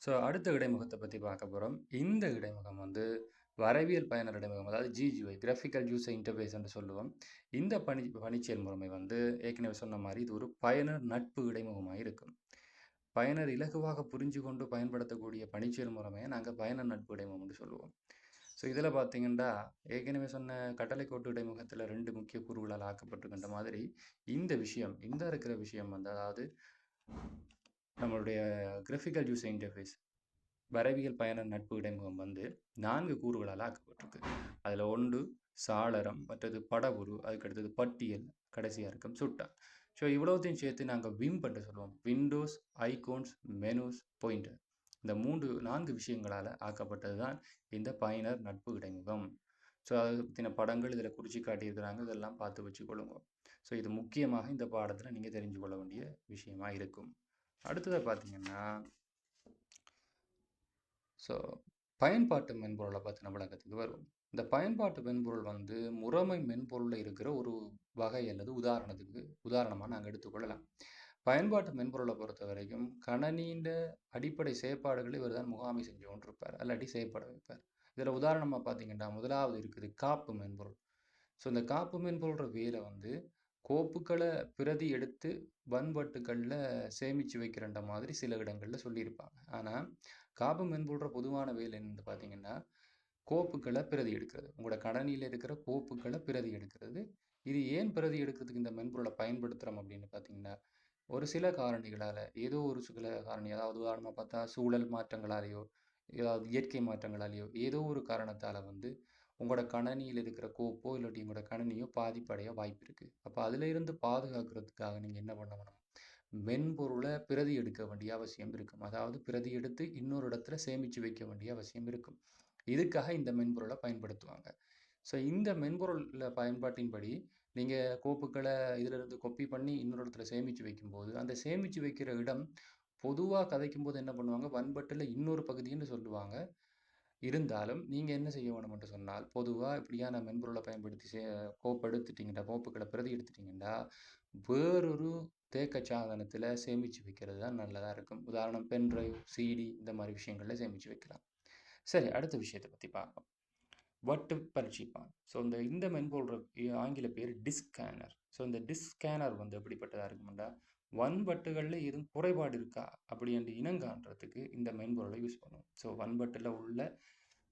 So அடுத்த இடைமுகத்தை பற்றி பார்க்க போகிறோம். இந்த இடைமுகம் வந்து வரைவியல் பயனர் இடைமுகம், அதாவது GUI கிராஃபிக்கல் யூசர் இன்டர்ஃபேஸ் என்று சொல்லுவோம். இந்த பணிச்செயல் முறைமை வந்து ஏற்கனவே சொன்ன மாதிரி இது ஒரு பயனர் நட்பு இடைமுகமாக இருக்கும். பயனர் இலகுவாக புரிஞ்சு கொண்டு பயன்படுத்தக்கூடிய பணிச்செயல் முறைமையை நாங்கள் பயனர் நட்பு இடைமுகம் என்று சொல்லுவோம். ஸோ இதில் பார்த்தீங்கன்னா ஏற்கனவே சொன்ன கட்டளை கோட்டு இடைமுகத்தில் 2 முக்கிய கூறுகளால் ஆக்கப்பட்டிருக்கின்ற மாதிரி இந்த இருக்கிற விஷயம் வந்து, அதாவது நம்மளுடைய கிராஃபிக்கல் யூசர் இன்டர்ஃபேஸ் வரைவியல் பயனர் நட்பு இடைமுகம் வந்து 4 கூறுகளால் ஆக்கப்பட்டிருக்கு. அதில் 1 சாளரம், மற்றது படவுரு, அதுக்கடுத்தது பட்டியல், கடைசியாக இருக்கும் சுட்டா. ஸோ இவ்வளோத்தையும் சேர்த்து நாங்கள் விம் என்று சொல்லுவோம். Windows, icons, menus, pointer. இந்த 4 விஷயங்களால் ஆக்கப்பட்டது தான் இந்த பயனர் நட்பு இடைமுகம். ஸோ அதை பற்றின படங்கள் இதில் குறித்து காட்டியிருக்கிறாங்க. இதெல்லாம் பார்த்து வச்சுக்கொள்ளுங்க. ஸோ இது முக்கியமாக இந்த பாடத்தில் நீங்கள் தெரிஞ்சு கொள்ள வேண்டிய விஷயமா இருக்கும். அடுத்ததாக பார்த்தீங்கன்னா, ஸோ பயன்பாட்டு மென்பொருளை பற்றின விளக்கத்துக்கு வருவோம். இந்த பயன்பாட்டு மென்பொருள் வந்து முறைமை மென்பொருளில் இருக்கிற ஒரு வகை அல்லது உதாரணமாக நாங்கள் எடுத்துக்கொள்ளலாம். பயன்பாட்டு மென்பொருளை பொறுத்த வரைக்கும் கணனியின் அடிப்படை செயற்பாடுகளை இவர் தான் முகாமை செஞ்சு கொண்டிருப்பார், அல்லாட்டி செயற்பட வைப்பார். இதில் உதாரணமாக பார்த்தீங்கன்னா, முதலாவது இருக்குது காப்பு மென்பொருள். ஸோ இந்த காப்பு மென்பொருள்ற வேலை வந்து கோப்புகளை பிரதி எடுத்து வன்பட்டுகளில் சேமித்து வைக்கிறன்ற மாதிரி சில இடங்களில் சொல்லியிருப்பாங்க. ஆனால் காப்பு மென்பொருள்ற பொதுவான வேலை என்னன்னு பார்த்தீங்கன்னா, கோப்புகளை பிரதி எடுக்கிறது. உங்களோட கணனியில் இருக்கிற கோப்புகளை பிரதி எடுக்கிறது. இது ஏன் பிரதி எடுக்கிறதுக்கு இந்த மென்பொருளை பயன்படுத்துகிறோம் அப்படின்னு பார்த்தீங்கன்னா, ஒரு சில காரணிகளால், ஏதோ ஒரு சில காரணி, அதாவது உதாரணமாக பார்த்தா சூழல் மாற்றங்களாலேயோ, ஏதாவது இயற்கை மாற்றங்களாலேயோ, ஏதோ ஒரு காரணத்தால் வந்து உங்களோட கணனியில் இருக்கிற கோப்போ இல்லாட்டி உங்களோட கணனியோ பாதிப்படைய வாய்ப்பு இருக்குது. அப்போ அதில் இருந்து பாதுகாக்கிறதுக்காக நீங்கள் என்ன பண்ணணும், மென்பொருளை பிரதி எடுக்க வேண்டிய அவசியம் இருக்கும். அதாவது பிரதி எடுத்து இன்னொரு இடத்துல சேமித்து வைக்க வேண்டிய அவசியம் இருக்கும். இதுக்காக இந்த மென்பொருளை பயன்படுத்துவாங்க. ஸோ இந்த மென்பொருளில் பயன்பாட்டின்படி நீங்கள் கோப்புகளை இதிலிருந்து கொப்பி பண்ணி இன்னொரு இடத்துல சேமித்து வைக்கும்போது, அந்த சேமித்து வைக்கிற இடம் பொதுவாக கதைக்கும்போது என்ன பண்ணுவாங்க, வன்பட்டில் இன்னொரு பகுதின்னு சொல்லுவாங்க. இருந்தாலும் நீங்கள் என்ன செய்ய வேணும் என்று சொன்னால், பொதுவாக இப்படியான மென்பொருளை பயன்படுத்தி கோப்புகளை பிரதி எடுத்துட்டிங்கன்னா வேறொரு தேக்க சாதனத்தில் சேமித்து வைக்கிறது தான் நல்லதாக இருக்கும். உதாரணம் பென்ட்ரைவ், CD இந்த மாதிரி விஷயங்களில் சேமித்து வைக்கலாம். சரி, அடுத்த விஷயத்தை பற்றி பார்ப்போம். வட்டு பரீட்சிப்பான். ஸோ இந்த மென்பொருள் ஆங்கில பேர் டிஸ்க் ஸ்கேனர். ஸோ இந்த டிஸ்க் ஸ்கேனர் வந்து எப்படிப்பட்டதாக இருக்குமெண்டா, வன்பட்டுகளில் எதுவும் குறைபாடு இருக்கா அப்படி என்று இனங்காண்றதுக்கு இந்த மென்பொருளை யூஸ் பண்ணுவோம். ஸோ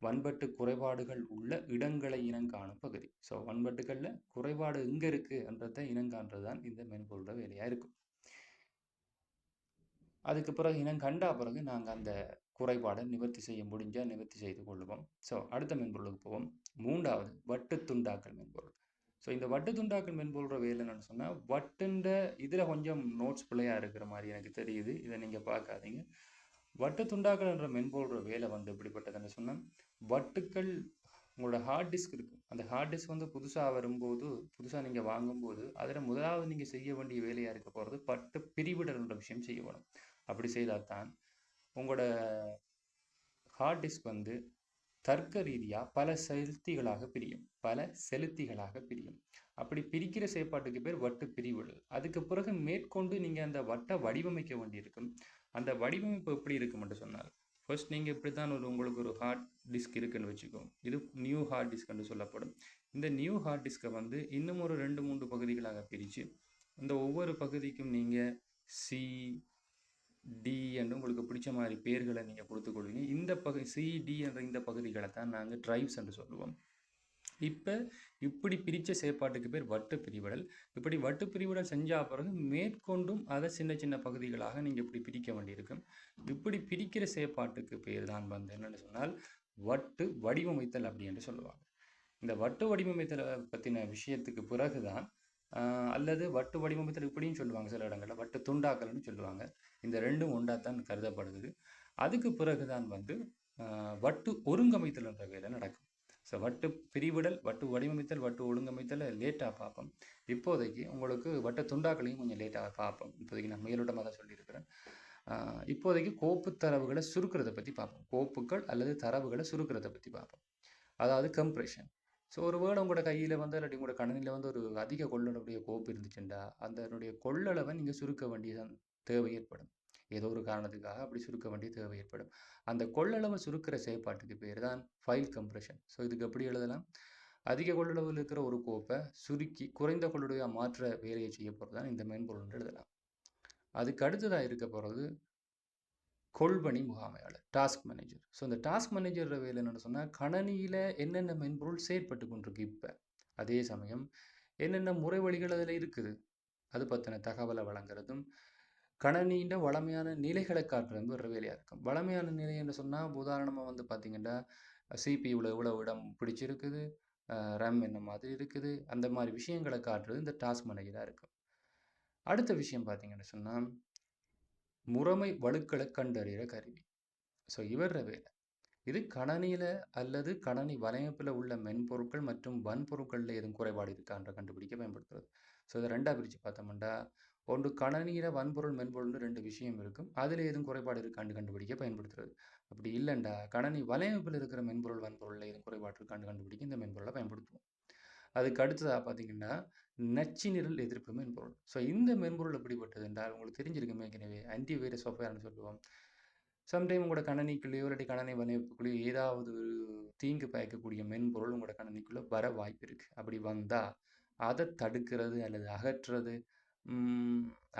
வன்பட்டு குறைபாடுகள் உள்ள இடங்களை இனங்காணும் பகுதி. ஸோ வன்பட்டுகளில் குறைபாடு எங்கே இருக்குன்றதை இனங்காண்றது தான் இந்த மென்பொருளோட வேலையாக இருக்கும். அதுக்கு பிறகு இனங்கண்டா பிறகு நாங்கள் அந்த குறைபாடை நிவர்த்தி செய்ய முடிஞ்சால் நிவர்த்தி செய்து கொள்ளுவோம். ஸோ அடுத்த மென்பொருளுக்கு போவோம். 3வது வட்டு துண்டாக்கல் மென்பொருள். ஸோ இந்த வட்டு துண்டாக்கல் மென்பொருளோட வேலை என்னென்னு சொன்னால், வட்டுன்ற இதில் கொஞ்சம் நோட்ஸ் பிள்ளையாக இருக்கிற மாதிரி எனக்கு தெரியுது, இதை நீங்கள் பார்க்காதீங்க. வட்டு துண்டாக்கல்ன்ற மென்பொருளோட வேலை வந்து எப்படிப்பட்டதுன்னு சொன்னால், வட்டுக்கள் உங்களோட ஹார்ட் டிஸ்க் இருக்குது. அந்த ஹார்ட் டிஸ்க் வந்து புதுசாக நீங்கள் வாங்கும்போது அதில் முதலாவது நீங்கள் செய்ய வேண்டிய வேலையாக இருக்க போகிறது பட்டு பிரிவிடல்ன்ற விஷயம் செய்ய வேணும். அப்படி செய்தால் தான் உங்களோட ஹார்ட் டிஸ்க் வந்து தர்க்க ரீதியாக பல செலுத்திகளாக பிரியும். அப்படி பிரிக்கிற செயற்பாட்டுக்கு பேர் வட்டு பிரிவிடல். அதுக்கு பிறகு மேற்கொண்டு நீங்கள் அந்த வட்டை வடிவமைக்க வேண்டியிருக்கும். அந்த வடிவமைப்பு எப்படி இருக்கும்னு சொன்னால், ஃபர்ஸ்ட் நீங்கள் இப்படி தான் உங்களுக்கு ஒரு ஹார்ட் டிஸ்க் இருக்குன்னு வச்சுக்கோங்க. இது நியூ ஹார்ட் டிஸ்க்னு சொல்லப்படும். இந்த நியூ ஹார்ட் டிஸ்கை வந்து இன்னும் ஒரு 2-3 பகுதிகளாக பிரித்து, இந்த ஒவ்வொரு பகுதிக்கும் நீங்கள் CD என்று உங்களுக்கு பிடிச்ச மாதிரி பேர்களை நீங்கள் கொடுத்துக்கொள்வீங்க. இந்த CD என்ற இந்த பகுதிகளை தான் நாங்கள் டிரைவ்ஸ் என்று சொல்லுவோம். இப்போ இப்படி பிரித்த செயற்பாட்டுக்கு பேர் வட்டு பிரிவிடல். இப்படி வட்டு பிரிவிடல் செஞ்சால் பிறகு மேற்கொண்டும் அதை சின்ன சின்ன பகுதிகளாக நீங்கள் இப்படி பிரிக்க வேண்டியிருக்கும். இப்படி பிரிக்கிற செயற்பாட்டுக்கு பேர் தான் வந்து என்னென்னு சொன்னால் வட்டு வடிவமைத்தல் அப்படி என்று சொல்லுவாங்க. இந்த வட்டு வடிவமைத்தலை பற்றின விஷயத்துக்கு பிறகு தான், அல்லது வட்டு வடிவமைத்தல் இப்படின்னு சொல்லுவாங்க, சில இடங்களில் வட்டு துண்டாக்கல்னு சொல்லுவாங்க. இந்த ரெண்டும் ஒன்றாத்தான் கருதப்படுது. அதுக்கு பிறகு தான் வந்து வட்டு ஒருங்கமைத்தல் என்ற வேலை நடக்கும். ஸோ வட்டு பிரிவிடல், வட்டு வடிவமைத்தல், வட்டு ஒழுங்கமைத்தல் லேட்டாக பார்ப்போம். இப்போதைக்கு உங்களுக்கு வட்டு துண்டாக்களையும் கொஞ்சம் லேட்டாக பார்ப்போம். இப்போதைக்கு நான் மேலோட்டமாக தான் சொல்லியிருக்கிறேன். இப்போதைக்கு கோப்பு தரவுகளை சுருக்கிறத பற்றி பார்ப்போம். கோப்புகள் அல்லது தரவுகளை சுருக்கிறத பற்றி பார்ப்போம். அதாவது கம்ப்ரெஷன். ஸோ ஒரு வேளை உங்களோட கையில் வந்து இல்லாட்டி உங்களோட கணனியில் வந்து ஒரு அதிக கொள்ளளவுடைய கோப்பு இருந்துச்சுண்டா அதனுடைய கொள்ளளவை நீங்கள் சுருக்க வேண்டிய தேவை ஏற்படும். ஏதோ ஒரு காரணத்துக்காக அப்படி சுருக்க வேண்டிய தேவை ஏற்படும். அந்த கொள்ளளவை சுருக்கிற செயற்பாட்டுக்கு பேர் தான் ஃபைல் கம்ப்ரஷன். ஸோ இதுக்கு எப்படி எழுதலாம்? அதிக கொள்ளளவில் இருக்கிற ஒரு கோப்பை சுருக்கி குறைந்த கொள்ளளவையா மாற்ற வேலையை செய்ய போகிறது தான் இந்த மென்பொருள்னு எழுதலாம். அதுக்கு அடுத்ததாக இருக்க போகிறது கொள்வனி முகாமையாளர், டாஸ்க் மேனேஜர். ஸோ இந்த டாஸ்க் மேனேஜர் வேலை என்னென்னு சொன்னால், கணனியில் என்னென்ன மென்பொருள் செயற்பட்டு கொண்டிருக்கு இப்போ, அதே சமயம் என்னென்ன முறை வழிகள் அதில் இருக்குது, அது பற்றின தகவலை வழங்குறதும், கணனியின் வளமையான நிலைகளை காட்டுறது ஒரு வேலையாக இருக்கும். வளமையான நிலை என்று சொன்னால், உதாரணமாக வந்து பார்த்தீங்கன்னா, சிபியூவில் எவ்வளோ இடம் பிடிச்சிருக்குது, ரேம் என்ன மாதிரி இருக்குது, அந்த மாதிரி விஷயங்களை காட்டுறது இந்த டாஸ்க் மேனேஜராக இருக்கும். அடுத்த விஷயம் பார்த்தீங்கன்னு சொன்னால், முறைமை வழுக்களை கண்டறிகிற கருவி. ஸோ இவர வேலை இது கணனியில் அல்லது கணனி வலையமைப்பில் உள்ள மென்பொருட்கள் மற்றும் வன்பொருட்களில் எதுவும் குறைபாடு இருக்கான்ற கண்டுபிடிக்க பயன்படுத்துறது. ஸோ இதை ரெண்டாக பிரித்து பார்த்தோம்னா, ஒன்று கணனியில் வன்பொருள் மென்பொருள்னு ரெண்டு விஷயம் இருக்கும், அதில் எதுவும் குறைபாடு இருக்கான்னு கண்டுபிடிக்க பயன்படுத்துறது. அப்படி இல்லைண்டா கணனி வலையமைப்பில் இருக்கிற மென்பொருள் வன்பொருளில் எதுவும் குறைபாடு இருக்கான்னு கண்டுபிடிக்க இந்த மென்பொருளை பயன்படுத்துவோம். அதுக்கு அடுத்ததாக பார்த்தீங்கன்னா, நச்சு நிரல் எதிர்ப்பு மென்பொருள். ஸோ இந்த மென்பொருள் எப்படிப்பட்டது என்றால், உங்களுக்கு தெரிஞ்சிருக்குமே ஏற்கனவே ஆன்டி வைரஸ் சாஃப்ட்வேர்னு சொல்லுவோம். சம்டைம் உங்களோட கணனிக்குள்ளேயோ இல்லாட்டி கணனி வலையமைப்புக்குள்ளேயோ ஏதாவது ஒரு தீங்கு பயக்கக்கூடிய மென்பொருள் உங்களோட கணனிக்குள்ளே வர வாய்ப்பு இருக்குது. அப்படி வந்தால் அதை தடுக்கிறது அல்லது அகற்றுறது,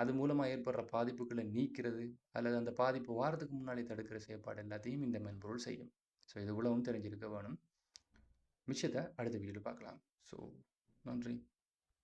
அது மூலமாக ஏற்படுற பாதிப்புகளை நீக்கிறது அல்லது அந்த பாதிப்பு வாரத்துக்கு முன்னாடி தடுக்கிற செயற்பாடு எல்லாத்தையும் இந்த மென்பொருள் செய்யும். ஸோ இது இவ்வளவும் தெரிஞ்சிருக்க வேணும். மிச்சத்தை அடுத்த வீடியோவில் பார்க்கலாம். ஸோ நன்றி.